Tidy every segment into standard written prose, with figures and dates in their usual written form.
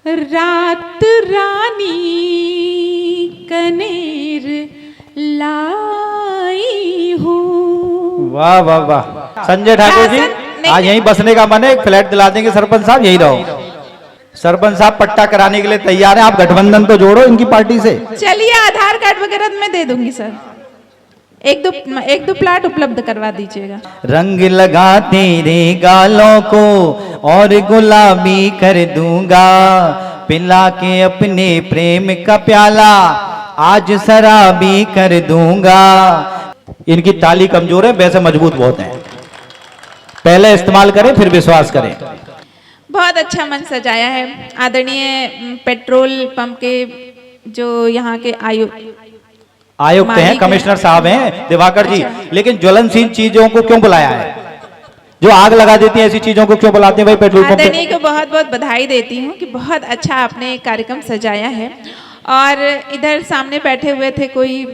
रात रानी कनेर लाई हूँ। वाह वाह वाह। संजय ठाकुर जी आज यहीं बसने का मन है, एक फ्लैट दिला देंगे सरपंच साहब, यहीं रहो। सरपंच साहब पट्टा कराने के लिए तैयार हैं, आप गठबंधन तो जोड़ो इनकी पार्टी से। चलिए आधार कार्ड वगैरह मैं दे दूंगी सर, एक दो प्लाट उपलब्ध करवा दीजिएगा। रंग लगा तेरे गालों को और गुलाबी कर दूंगा, पिला के अपने प्रेम का प्याला आज शराबी कर दूंगा। इनकी ताली कमजोर है, वैसे मजबूत बहुत है। पहले इस्तेमाल करें फिर विश्वास करें। बहुत अच्छा मंच सजाया है। आदरणीय पेट्रोल पंप के जो यहाँ के आयुक्त हैं, कमिश्नर साहब हैं दिवाकर जी। लेकिन ज्वलनशील चीजों को क्यों बुलाया है? जो आग लगा देती है ऐसी चीजों को क्यों बुलाते हैं भाई पेट्रोल पंप? आदरणीय को बहुत बहुत बधाई देती हूँ कि बहुत अच्छा आपने कार्यक्रम सजाया है। और इधर सामने बैठे हुए थे कोई,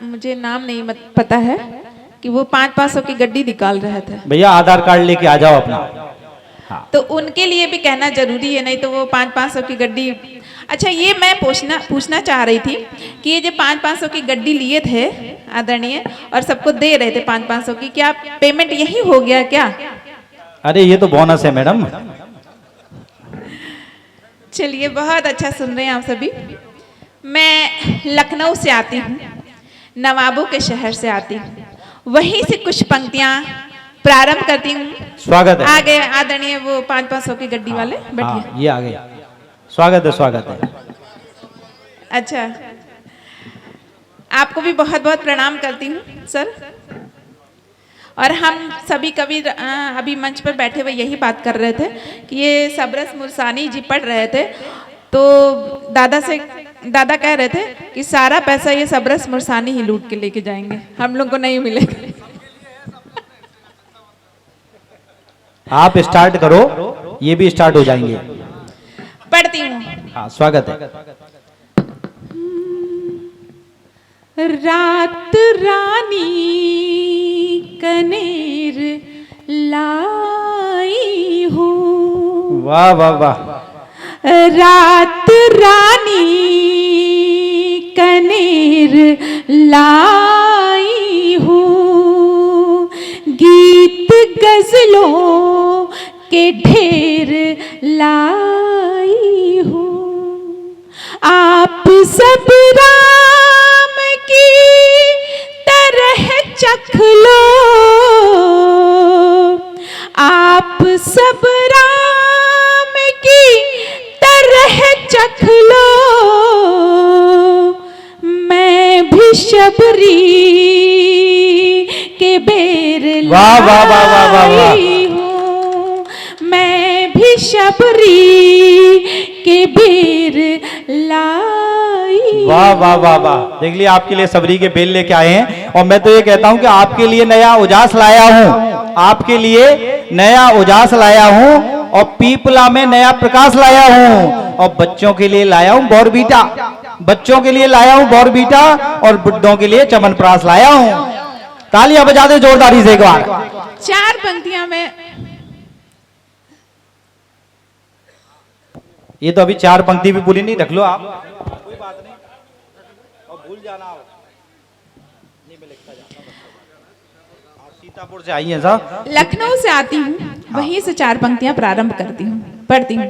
मुझे नाम नहीं पता है, कि वो 500 की गड्डी निकाल रहे थे। भैया आधार कार्ड लेके आ जाओ अपना। हाँ। तो उनके लिए भी कहना जरूरी है, नहीं तो वो 500 की गड्डी। अच्छा ये मैं पूछना चाह रही थी कि ये जो 500 की गड्डी लिए थे आदरणीय और सबको दे रहे थे 500 की, क्या पेमेंट यही हो गया क्या? अरे ये तो बोनस है मैडम। चलिए बहुत अच्छा सुन रहे हैं आप सभी। मैं लखनऊ से आती हूँ, नवाबों के शहर से आती हूँ, वहीं से कुछ पंक्तियाँ प्रारंभ करती हूँ। स्वागत है। आ गए आदरणीय वो 500 की गड्डी वाले, बैठिए। ये आ गए। स्वागत है स्वागत है। अच्छा आपको भी बहुत बहुत प्रणाम करती हूँ सर। और हम सभी कभी अभी मंच पर बैठे हुए यही बात कर रहे थे कि ये सबरस मुरसानी जी पढ़ रहे थे, तो दादा कह रहे थे कि सारा पैसा ये सबरस मुरसानी ही लूट के लेके जाएंगे, हम लोग को नहीं मिलेगा। आप स्टार्ट करो, ये भी स्टार्ट हो जाएंगे। पढ़ती हूँ। हाँ स्वागत है। रात रानी कनेर लाई हूँ। वाह वाह वाह। रात रानी कनेर लाई हूँ, गीत गजलों के ढेर लाई हूँ। आप सब राम की तरह चख लो, आप सब राम की तरह चख लो, मैं भी शबरी के बेर लाई हूँ, मैं भी शबरी के बेर लाई। वाह वाह वाह वाह। देख लिया, आपके लिए सबरी के बेल लेके आए हैं। और मैं तो ये कहता हूँ कि आपके लिए नया उजास लाया हूँ, आपके लिए नया उजास लाया हूँ, और पीपला में नया प्रकाश लाया हूँ, और बच्चों के लिए लाया हूँ बॉर्बीटा, बच्चों के लिए लाया हूँ बॉर्बीटा, और बुड्ढों के लिए च्यवनप्राश लाया हूँ। तालियां बजा दे जोरदारी से एक बार। 4 पंक्तियां में। ये तो अभी 4 पंक्ति भी पूरी नहीं, रख लो आप, कोई बात नहीं, और भूल जाना नहीं, मैं लिखता जाता हूं। आप सीतापुर से आई हैं साहब? लखनऊ से आती हूँ, वहीं से 4 पंक्तियां प्रारंभ करती हूँ, पढ़ती हूँ।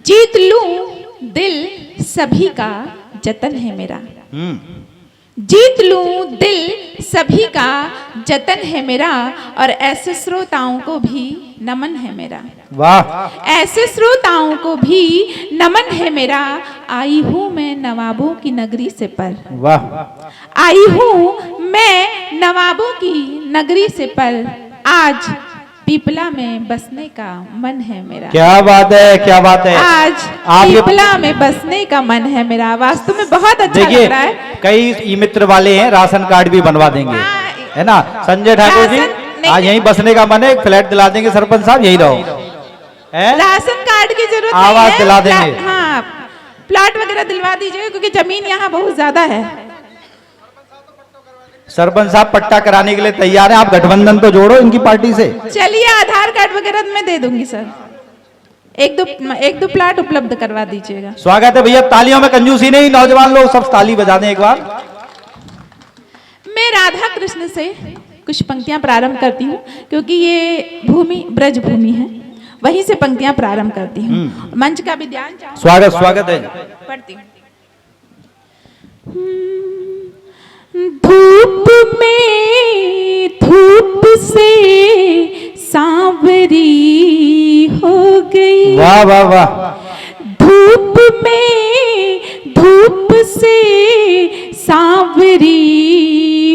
जीत लूं दिल सभी का जतन है मेरा, जीत लूं दिल सभी का जतन है मेरा, और ऐसे श्रोताओं को भी नमन है मेरा। वाह। ऐसे श्रोताओं को भी नमन है मेरा, आई हूँ मैं नवाबों की नगरी से पर। वाह। आई हूँ मैं नवाबों की नगरी से पर, आज पीपला में बसने का मन है मेरा। क्या बात है, क्या बात है। आज पीपला में बसने का मन है मेरा। वास्तव में बहुत अच्छा लग रहा है। कई ई मित्र वाले हैं, राशन कार्ड भी बनवा देंगे, है ना संजय ठाकुर जी? आज यहीं बसने का मन है, एक फ्लैट दिला देंगे सरपंच साहब, यहीं रहो। राशन कार्ड की जरूरत आवाज नहीं है, दिला देंगे। हाँ प्लाट वगैरह दिलवा दीजिएगा, क्योंकि जमीन यहाँ बहुत ज्यादा है। सरपंच साहब पट्टा कराने के लिए तैयार हैं, आप गठबंधन तो जोड़ो इनकी पार्टी से। चलिए आधार कार्ड वगैरह मैं दे दूंगी सर, एक दो प्लाट उपलब्ध करवा दीजिएगा। स्वागत है भैया, तालियों में कंजूसी नहीं, नौजवान लोग सब ताली बजा दें एक बार। मैं राधा कृष्ण से कुछ पंक्तियां प्रारंभ करती हूँ, क्योंकि ये भूमि ब्रज भूमि है, वहीं से पंक्तियां प्रारंभ करती हूँ। मंच का भी ध्यान चाहूँ। स्वागत है। पढ़ती हूँ। धूप में धूप से सांवरी हो गई, वाह वाह वाह। धूप में धूप से सांवरी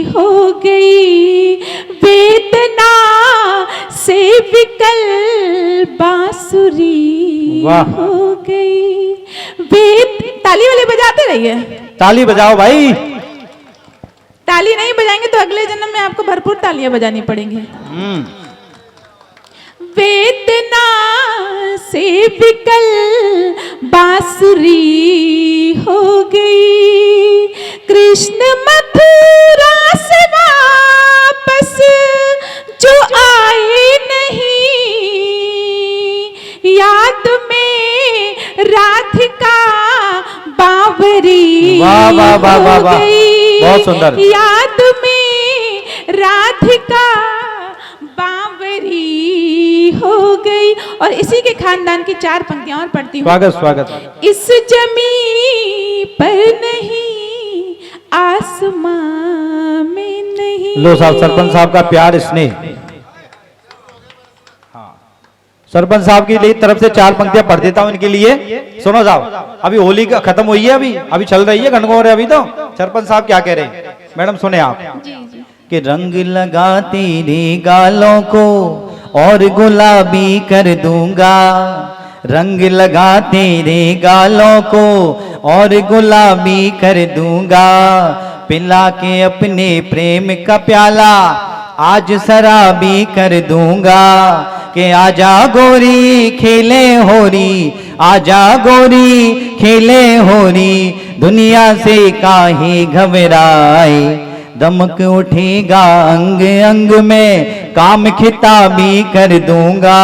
हो गई, वेदना से विकल बांसुरी हो गई। ताली वाले बजाते रहिए, ताली बजाओ भाई। ताली नहीं बजाएंगे तो अगले जन्म में आपको भरपूर तालियां बजानी पड़ेंगी। वेदना से विकल बांसुरी हो गई, कृष्ण मथुरा से वापस जो आए नहीं, याद में राधिका बावरी हो गई, बहुत सुंदर। याद में राधिका बावरी हो गई। और इसी के खानदान की 4 पंक्तियां और पढ़ती हूँ। स्वागत। इस जमीन पर नहीं, आसमां में नहीं। लो साहब, सरपंच साहब का प्यार स्नेह। सरपंच साहब की लिए तरफ से 4 पंक्तियां पढ़ देता हूं इनके लिए। सुनो साहब, अभी होली का खत्म हुई है, अभी चल रही है गणगौर है अभी तो। सरपंच साहब क्या कह रहे हैं, मैडम सुने आप। जी जी। कि रंग लगा तेरे गालों को और गुलाबी कर दूंगा, रंग लगा तेरे गालों को और गुलाबी कर दूंगा, पिला के अपने प्रेम का प्याला आज शराबी कर दूंगा, कि आजा गोरी खेले होरी, आजा गोरी खेले होरी, दुनिया से काहे घबराए, दमक उठेगा अंग अंग में, काम खिताबी कर दूंगा।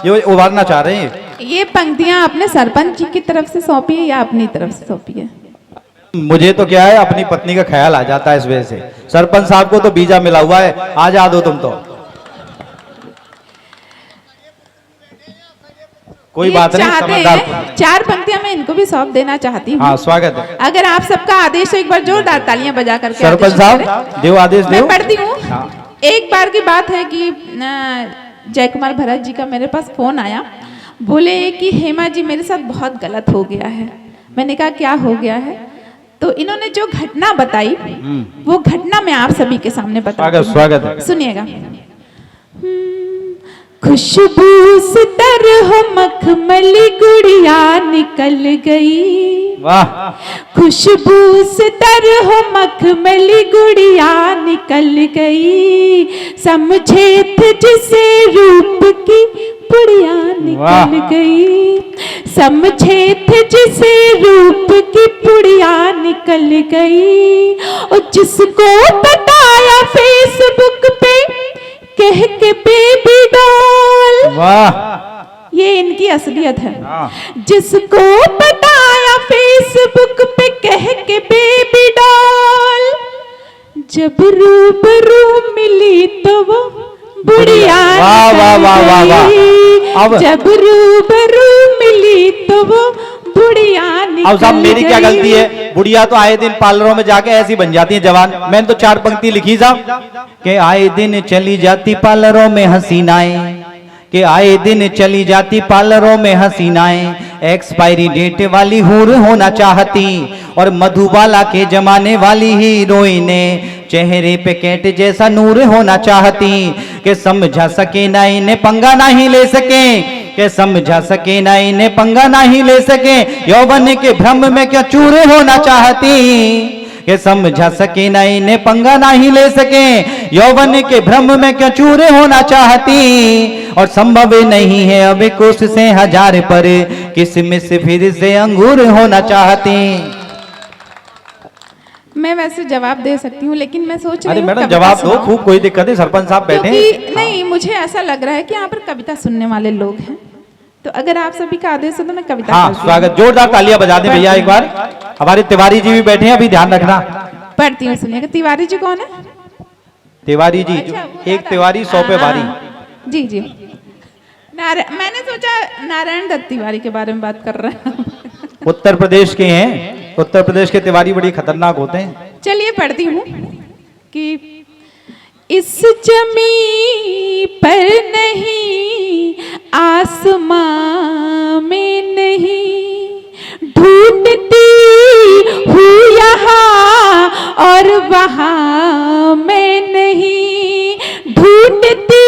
ये उभारना चाह रहे हैं। ये पंक्तियां आपने सरपंच जी की तरफ से सौंपी है या अपनी तरफ से सौंपी है? मुझे तो क्या है, अपनी पत्नी का ख्याल आ जाता है इस वजह से। सरपंच साहब को तो बीजा मिला हुआ है, आ जा दो तुम तो। कोई बात नहीं, समझदार। 4 पंक्तियां मैं इनको भी सौंप देना चाहती हूँ। हाँ, स्वागत है। अगर आप सबका आदेश है, एक बार जोरदार तालियां बजा करके सरपंच साहब देव आदेश मैं दो। पढ़ती हूँ। एक बार की बात है कि जय कुमार भरत जी का मेरे पास फोन आया, बोले कि हेमा जी मेरे साथ बहुत गलत हो गया है। मैंने कहा क्या हो गया है? तो इन्होंने जो घटना बताई वो घटना मैं आप सभी के सामने बता। स्वागत है। सुनिएगा। खुशबू से तरह मखमली गुड़िया निकल गई, वाह। खुशबू से तरह मखमली गुड़िया निकल गई, समझे थे जिसे रूप की पुड़िया निकल गई, समझे थे जिसे रूप की पुड़िया निकल गई, और जिसको बताया फेसबुक पे कह के बेबी डॉल, वाह। ये इनकी असलियत है। जिसको बताया फेसबुक पे कह के बेबी डॉल, जब रूबरू मिली तो वो बुढ़िया निकल गई, जब रूबरू मिली तो वो बुढ़िया निकल गई। अब साहब मेरी क्या गलती है? बुढ़िया तो आए दिन पार्लरों में जाके ऐसी बन जाती है जवान। मैंने तो 4 पंक्ति लिखी साहब, कि आए दिन चली जाती पार्लरों में हसीनाएं, कि आए दिन चली जाती पार्लरों में हसीनाएं, एक्सपायरी डेट वाली हूर होना चाहती, और मधुबाला के जमाने वाली हीरोइनें चेहरे पे कैट जैसा नूर होना चाहती, कि समझा सके ना इन्हें पंगा नहीं ले सके, कि समझा सके ना इन्हें पंगा नहीं ले सके, यौवन के भ्रम में क्या चूर होना चाहती, कि समझा सके ना इन्हें पंगा नहीं ले सके, यौवन के भ्रम में क्या चूर होना चाहती, और संभव नहीं है अब कोशिशें 1000 पर, किसमिस फिर से अंगूर होना चाहती। मैं वैसे जवाब दे सकती हूँ, लेकिन मैं सोच रही हूँ मैडम जवाब दो, खूब, कोई दिक्कत नहीं। सरपंच साहब बैठे हैं। नहीं, मुझे ऐसा लग रहा है कि यहाँ पर कविता सुनने वाले लोग हैं, तो अगर आप सभी का आदेश हो तो मैं कविता हाँ, पढ़ती हूँ। स्वागत, जोरदार तालियां बजा दें भैया एक बार। हमारे तिवारी जी भी बैठे हैं, अभी ध्यान रखना। पढ़ती हूँ, सुनिएगा। तिवारी जी कौन है? तिवारी जी, अच्छा, वो एक दादा। तिवारी 100 पे भारी। जी जी। मैंने सोचा नारायण दत्त तिवारी के बारे में बात कर रहे हैं। उत्तर प्रदेश के हैं, उत्तर प्रदेश के तिवारी बड़ी खतरनाक होते हैं। चलिए पढ़ती हूँ कि इस जमी पर नहीं, आसमां में नहीं, ढूंढती हूँ यहाँ और वहाँ मैं नहीं, ढूंढती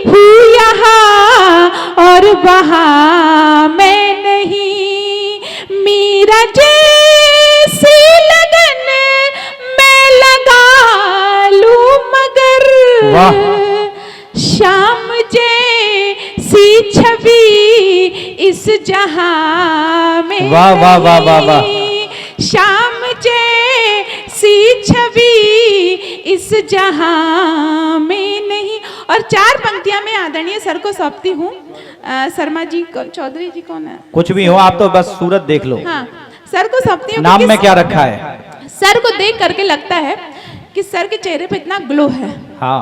हूँ यहाँ और वहाँ मैं नहीं, मेरा जैसी लगन मैं लगा लूं मगर वाह। शाम जैसी छवि इस जहां में वाह, वाह, वाह, वाह, वाह। नहीं, शाम जैसी छवि इस जहां में नहीं। और 4 पंक्तियां मैं आदरणीय सर को सौंपती हूँ। शर्मा जी चौधरी जी कौन है? कुछ भी हो, आप तो बस सूरत देख लो। हाँ, सर को सौंपती हूँ। नाम क्योंकि में क्या रखा है? सर को देख करके लगता है कि सर के चेहरे पे इतना ग्लो है। हाँ,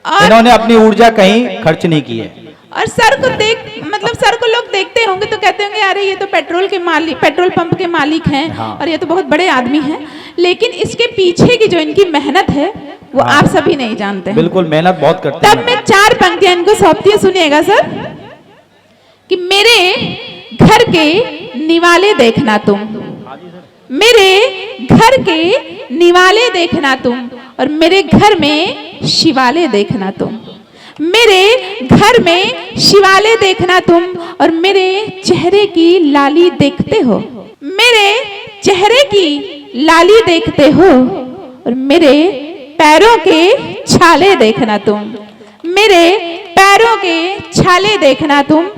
और इन्होंने अपनी ऊर्जा कहीं खर्च नहीं की है। और सर को देख, मतलब सर को लोग देखते होंगे तो कहते होंगे अरे ये तो पेट्रोल पंप के मालिक हैं। हाँ। और ये तो बहुत बड़े आदमी हैं। लेकिन इसके पीछे की जो इनकी मेहनत है वो हाँ। आप सभी नहीं जानते हैं। बिल्कुल, मेहनत बहुत करते तब हैं। मैं 4 पंक्तियां इनको सौंपती हूँ, सुनिएगा सर। कि मेरे घर के निवाले देखना तुम, मेरे घर के निवाले देखना तुम, और मेरे घर में शिवाले देखना तुम, मेरे घर में शिवाले देखना तुम, और मेरे चेहरे की लाली देखते हो, मेरे चेहरे की लाली देखते हो, और मेरे पैरों के छाले देखना तुम, मेरे पैरों के छाले देखना तुम,